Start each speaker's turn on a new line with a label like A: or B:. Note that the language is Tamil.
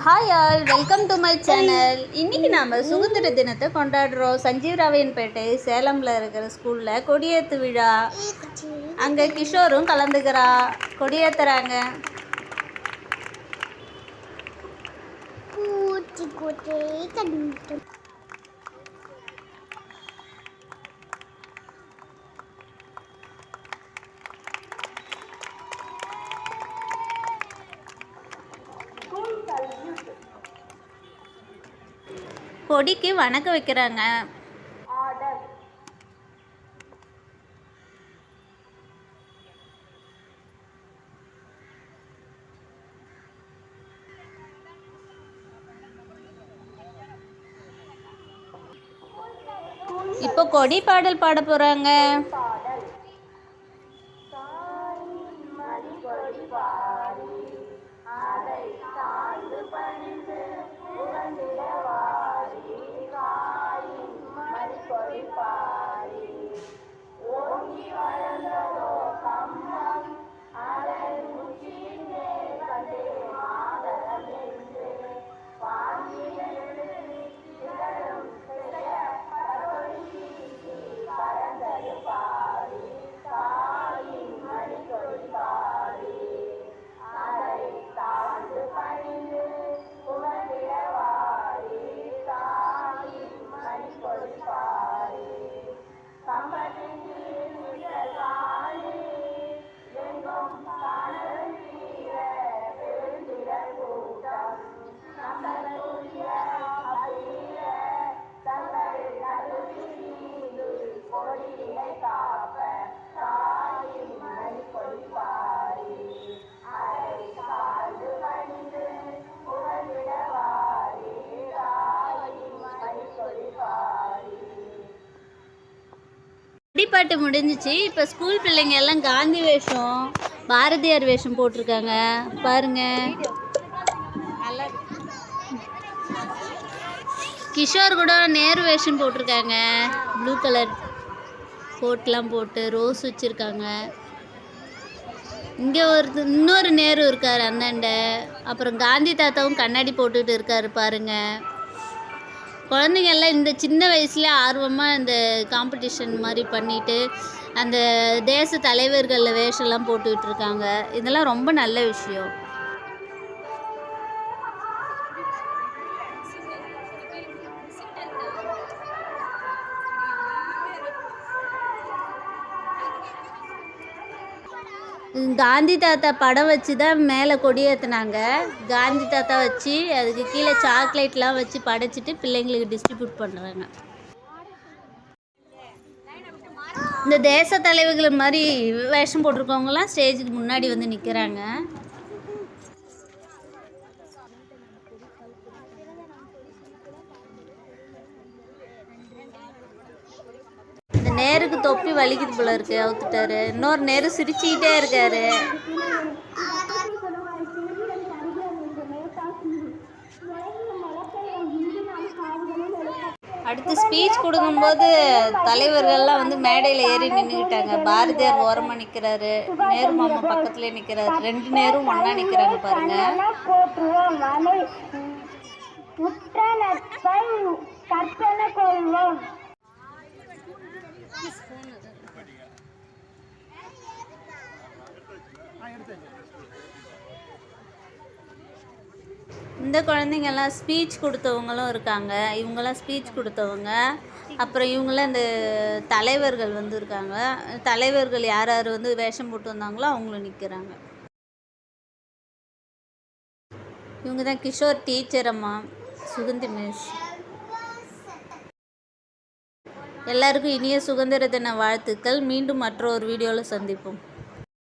A: Hi all, welcome to my channel. இன்றைக்கி நாம் சுதந்திர தினத்தை கொண்டாடுறோம். சஞ்சீவ் ராவையன்பேட்டை சேலமில் இருக்கிற ஸ்கூலில் கொடியேற்று விழா. அங்கே கிஷோரும் கலந்துக்கிறா. கொடியேற்றுறாங்க. கொடிக்கு வணக்கம் வைக்கிறாங்க. இப்போ கொடி பாடல் பாட போறாங்க. பாட்டு முடிஞ்சிச்சு. இப்போ ஸ்கூல் பிள்ளைங்க எல்லாம் காந்தி வேஷம், பாரதியார் வேஷம் போட்டிருக்காங்க பாருங்க. கிஷோர் கூட நேரு வேஷம் போட்டிருக்காங்க. ப்ளூ கலர் கோட்லாம் போட்டு ரோஸ் வச்சுருக்காங்க. இங்கே இன்னொரு நேரு இருக்கார் அந்தாண்ட. அப்புறம் காந்தி தாத்தாவும் கண்ணாடி போட்டுக்கிட்டு இருக்காரு பாருங்க. குழந்தைங்கள்லாம் இந்த சின்ன வயசுல ஆர்வமாக இந்த காம்படிஷன் மாதிரி பண்ணிட்டு அந்த தேச தலைவர்கள் வேஷம்லாம் போட்டுக்கிட்டு இருக்காங்க. இதெல்லாம் ரொம்ப நல்ல விஷயம். காந்தி தாத்தா படம் வச்சு தான் மேலே கொடியேற்றினாங்க. காந்தி தாத்தா வச்சு அதுக்கு கீழே சாக்லேட்லாம் வச்சு படைச்சிட்டு பிள்ளைங்களுக்கு டிஸ்ட்ரிபியூட் பண்ணுறாங்க. இந்த தேச தலைவர்கள் மாதிரி வேஷம் போட்டிருக்கவங்கலாம் ஸ்டேஜுக்கு முன்னாடி வந்து நிற்கிறாங்க. நேருக்கு தொப்பி வலிக்குது போல இருக்கு, அவுத்துட்டாரு. இன்னொரு நேரு சிரிச்சுக்கிட்டே இருக்காரு. அடுத்து ஸ்பீச் கொடுக்கும்போது தலைவர்கள்லாம் வந்து மேடையில் ஏறி நின்றுக்கிட்டாங்க. பாரதியார் ஓரமாக நிற்கிறாரு, நேரு மாமா பக்கத்துலேயே நிற்கிறாரு. ரெண்டு நேரும் ஒன்றா நிற்கிறாங்க பாருங்க. இந்த குழந்தைங்கெல்லாம் ஸ்பீச் கொடுத்தவங்களும் இருக்காங்க. இவங்கெல்லாம் ஸ்பீச் கொடுத்தவங்க. அப்புறம் இவங்களாம் இந்த தலைவர்கள் வந்து இருக்காங்க. தலைவர்கள் யார் யார் வந்து வேஷம் போட்டு வந்தாங்களோ அவங்களும் நிற்கிறாங்க. இவங்க தான் கிஷோர் டீச்சர் அம்மா, சுகந்தி மிஸ். எல்லாருக்கும் இனிய சுதந்திர தின வாழ்த்துக்கள். மீண்டும் மற்றொரு வீடியோவில் சந்திப்போம்.